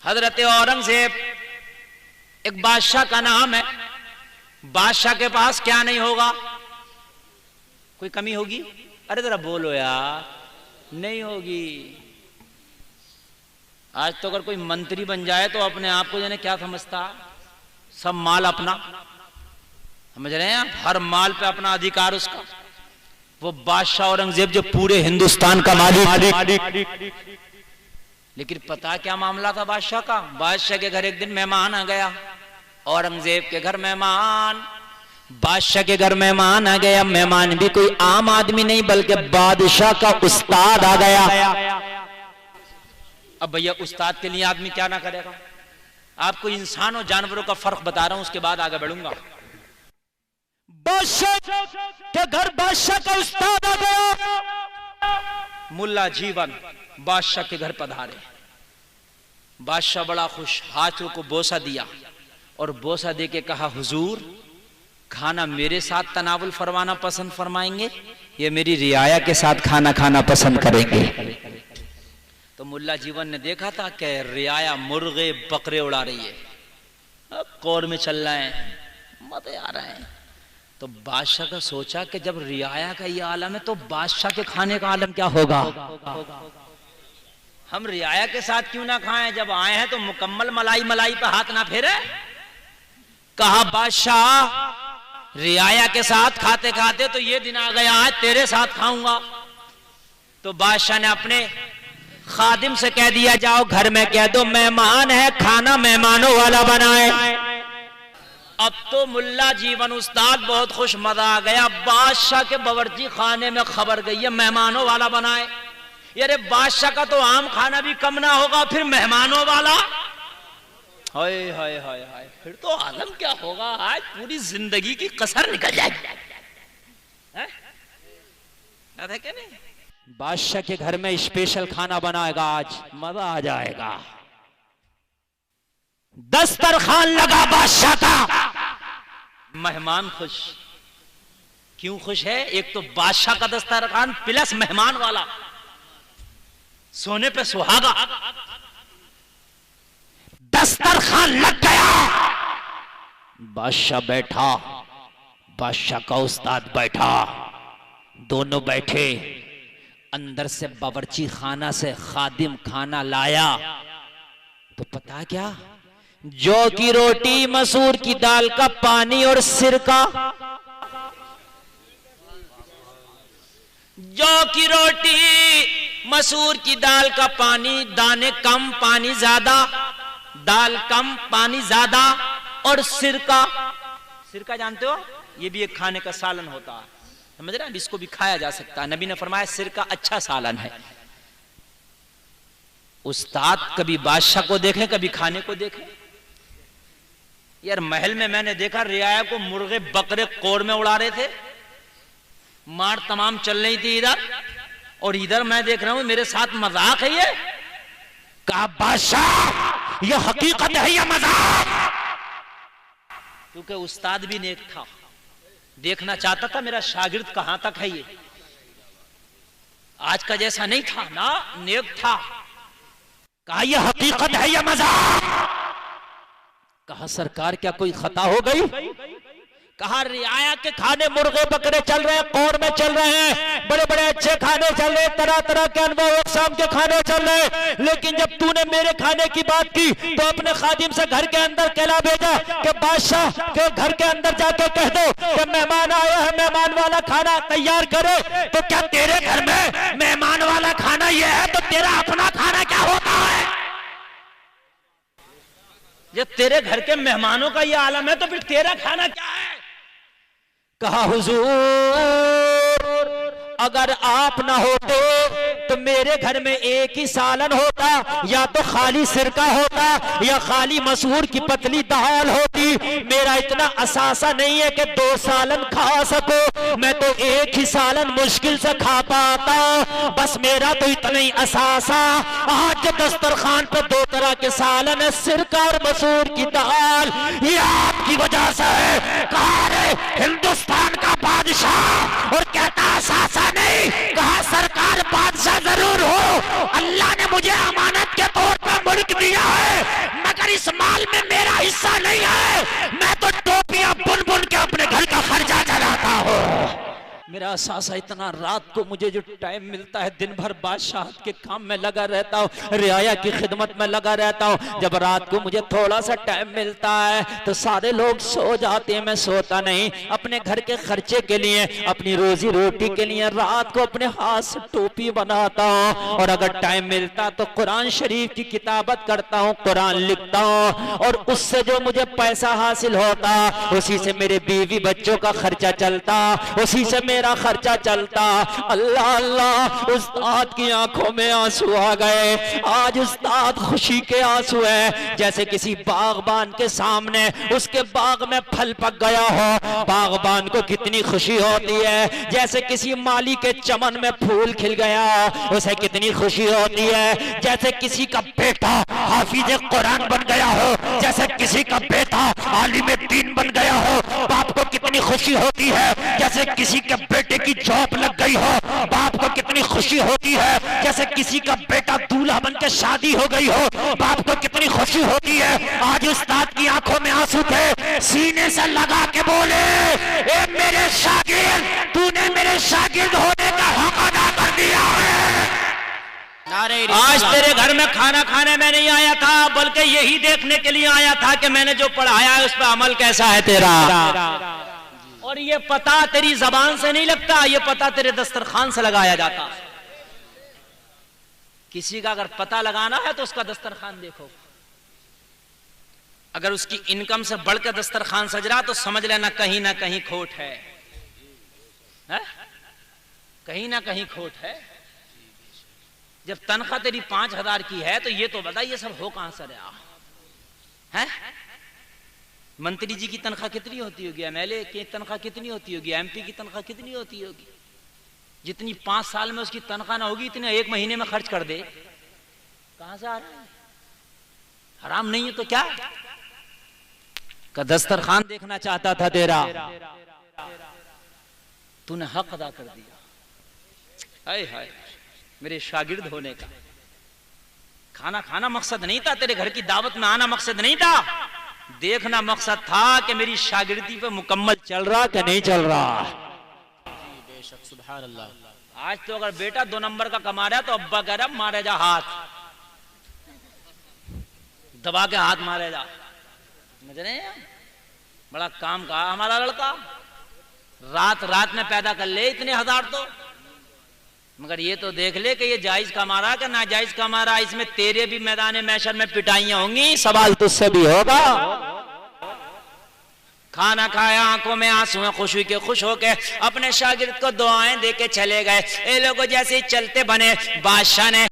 हजरत औरंगजेब एक बादशाह का नाम है। बादशाह के पास क्या नहीं होगा? कोई कमी होगी? अरे जरा बोलो यार, नहीं होगी। आज तो अगर कोई मंत्री बन जाए तो अपने आप को जाने क्या समझता, सब माल अपना, समझ रहे हैं आप? हर माल पे अपना अधिकार उसका। वो बादशाह औरंगजेब जो पूरे हिंदुस्तान का मालिक। लेकिन पता क्या मामला था बादशाह का? बादशाह के घर एक दिन मेहमान आ गया। औरंगजेब के घर मेहमान, बादशाह के घर मेहमान आ गया। मेहमान भी कोई आम आदमी नहीं बल्कि बादशाह का उस्ताद आ गया। अब भैया उस्ताद के लिए आदमी क्या ना करेगा? आपको इंसान और जानवरों का फर्क बता रहा हूं, उसके बाद आगे बढ़ूंगा। बादशाह के घर बादशाह का उस्ताद आ गया। मुल्ला जीवन बादशाह के घर पधारे। बादशाह बड़ा खुश, हाथों को बोसा दिया और बोसा दे के कहा, हुजूर खाना मेरे साथ तनावुल फरमाना पसंद फरमाएंगे या मेरी रियाया के साथ खाना खाना पसंद करेंगे? तो मुल्ला जीवन ने देखा था कि रियाया मुर्गे बकरे उड़ा रही है, अब कौर में चल रहे हैं, मजे आ रहे हैं। तो बादशाह का सोचा कि जब रियाया का ये आलम है तो बादशाह के खाने का आलम क्या होगा? हम रियाया के साथ क्यों ना खाएं? जब आए हैं तो मुकम्मल मलाई मलाई पे हाथ ना फेरे। कहा बादशाह रियाया के साथ खाते खाते तो ये दिन आ गया आज तेरे साथ खाऊंगा। तो बादशाह ने अपने खादिम से कह दिया, जाओ घर में कह दो मेहमान है, खाना मेहमानों वाला बनाए। अब तो मुल्ला जीवन उस्ताद बहुत खुश, मजा आ गया। बादशाह के बावर्ची खाने में खबर गई है मेहमानों वाला बनाए। यारे बादशाह का तो आम खाना भी कम ना होगा, फिर मेहमानों वाला। हाय हाय हाय हाय, फिर तो आलम क्या होगा? आज पूरी जिंदगी की कसर निकल जाएगी, याद है क्या नहीं? बादशाह के घर में स्पेशल खाना बनाएगा, आज मजा आ जाएगा। दस्तरखान लगा बादशाह का, मेहमान खुश। क्यों खुश है? एक तो बादशाह का दस्तरखान प्लस मेहमान वाला, सोने पे सुहागा। दस्तरखान लग गया, बादशाह बैठा, बादशाह का उस्ताद बैठा, दोनों बैठे। अंदर से बावर्ची खाना से खादिम खाना लाया तो पता क्या? जौ की रोटी, मसूर की दाल का पानी और सिरका। जौ की रोटी, मसूर की दाल का पानी, दाने कम पानी ज्यादा, दाल कम पानी ज्यादा, और सिरका। सिरका जानते हो? ये भी एक खाने का सालन होता है, समझ रहे हैं? इसको भी खाया जा सकता है। नबी ने फरमाया सिरका अच्छा सालन है। उस्ताद कभी बादशाह को देखे, कभी खाने को देखे। यार महल में मैंने देखा रियाया को मुर्गे बकरे कोर में उड़ा रहे थे, मार तमाम चल रही थी इधर, और इधर मैं देख रहा हूं मेरे साथ मजाक है ये। कहा बादशाह ये हकीकत है या मजाक? क्योंकि उस्ताद भी नेक था, देखना चाहता था मेरा शागिर्द कहां तक है ये। आज का जैसा नहीं था ना, नेक था। कहा यह हकीकत है या मजाक? कहा सरकार क्या कोई खता हो गई? कहा रियाया के खाने मुर्गे बकरे चल रहे हैं, कौर में चल रहे हैं, बड़े बड़े अच्छे खाने चल रहे हैं, तरह तरह के अनवार अक़साम के खाने चल रहे हैं, लेकिन जब तूने मेरे खाने की बात की तो अपने खादिम से घर के अंदर कहला भेजा कि बादशाह के घर के अंदर जाके कह दो कि मेहमान आया है, मेहमान वाला खाना तैयार करे। तो क्या तेरे घर में मेहमान वाला खाना यह है तो तेरा अपना खाना क्या होता है? जब तेरे घर के मेहमानों का यह आलम है तो फिर तेरा खाना क्या है? कहा हुजूर अगर आप ना होते तो मेरे घर में एक ही सालन होता, या तो खाली सिरका होता या खाली मसूर की पतली दाल होती। मेरा इतना असासा नहीं है कि 2 सालन खा सको, मैं तो एक ही सालन मुश्किल से खा पाता, बस मेरा तो इतना ही असासा। आज जो दस्तरखान पे 2 तरह के सालन है, सिरका और मसूर की दाल, ये आपकी वजह से है। कहा रे हिंदुस्तान का बादशाह, और कहता असासा नहीं। कहा सरकार बादशाह जरूर हो, अल्लाह ने मुझे अमानत के तौर पर मुल्क दिया है, ऐसा नहीं है, मैं तो टोपियां बुन बुन के अपने घर का खर्चा चलाता हूँ। मेरा सासा इतना रात को मुझे जो टाइम मिलता है दिन भर बादशाह के काम में लगा रहता हूँ, रियाया की खिदमत में लगा रहता हूँ। जब रात को मुझे थोड़ा सा टाइम मिलता है तो सारे लोग सो जाते हैं, मैं सोता नहीं। अपने घर के खर्चे के लिए, अपनी रोजी रोटी के लिए रात को अपने हाथ से टोपी बनाता हूँ, और अगर टाइम मिलता तो कुरान शरीफ की किताबत करता हूँ, कुरान लिखता हूँ, और उससे जो मुझे पैसा हासिल होता उसी से मेरे बीवी बच्चों का खर्चा चलता, उसी से मेरा खर्चा चलता। अल्लाह अल्लाह, उस्ताद की आंखों में आंसू आ गए। आज उस्ताद खुशी के आंसू है, जैसे किसी बागबान के सामने उसके बाग में फल पक गया हो। बागबान को कितनी खुशी होती है, जैसे किसी माली के चमन में फूल खिल गया उसे कितनी खुशी होती है। जैसे किसी का बेटा हाफिज कुरान बन गया हो, जैसे किसी का बेटा आलिम दीन बन गया हो, बाप को कितनी खुशी होती है। जैसे किसी के बेटे की जॉब लग गई हो, बाप को कितनी खुशी होती है। जैसे किसी का बेटा दूल्हा बन के शादी हो गई हो, बाप को कितनी खुशी होती है। आज उस्ताद की आंखों में आंसू थे, सीने से लगा के बोले, ए मेरे शागिर्द, तूने मेरे शागिर्द होने का हक अदा कर दिया है। आज तेरे घर में खाना खाने में नहीं आया था, बल्कि यही देखने के लिए आया था कि मैंने जो पढ़ाया है उस पर अमल कैसा है तेरा। और ये पता तेरी जबान से नहीं लगता, ये पता तेरे दस्तरखान से लगाया जाता। किसी का अगर पता लगाना है तो उसका दस्तरखान देखो, अगर उसकी इनकम से बढ़कर दस्तरखान सज रहा तो समझ लेना कहीं ना कहीं खोट है, कहीं ना कहीं खोट है। जब तनख्वाह तेरी 5,000 की है तो ये तो बता ये सब हो कहां से रहा है। मंत्री जी की तनख्वाह कितनी होती होगी, एमएलए की तनख्वाह कितनी होती होगी, एमपी की तनख्वाह कितनी होती होगी। जितनी 5 साल में उसकी तनख्वाह ना होगी इतने 1 महीने में खर्च कर दे। कहां से आ रहा है, हराम नहीं है तो क्या का दस्तरखान देखना चाहता था तेरा, तूने हक अदा कर दिया। हाय हाय, मेरे शागिर्द होने का खाना खाना मकसद नहीं था, तेरे घर की दावत में आना मकसद नहीं था, देखना मकसद था कि मेरी शागिर्दी पे मुकम्मल चल रहा कि नहीं चल रहा। बेशक, सुभान अल्लाह। आज तो अगर बेटा 2 नंबर का कमा रहा है तो अब्बा कह रहा मारे जा, हाथ दबा के हाथ मारे जा। समझ रहे हैं, बड़ा काम कहा हमारा लड़का, रात रात में पैदा कर ले इतने हजार तो, मगर ये तो देख ले कि ये जायज कमा रहा कि नाजायज कमा रहा। इसमें तेरे भी मैदान मैशर में पिटाइयां होंगी, सवाल तुझसे भी होगा। खाना खाया, आंखों में आंसू है खुशी के, खुश होके अपने शागिर्द को दुआएं दे के चले गए। ये लोग जैसे ही चलते बने, बादशाह ने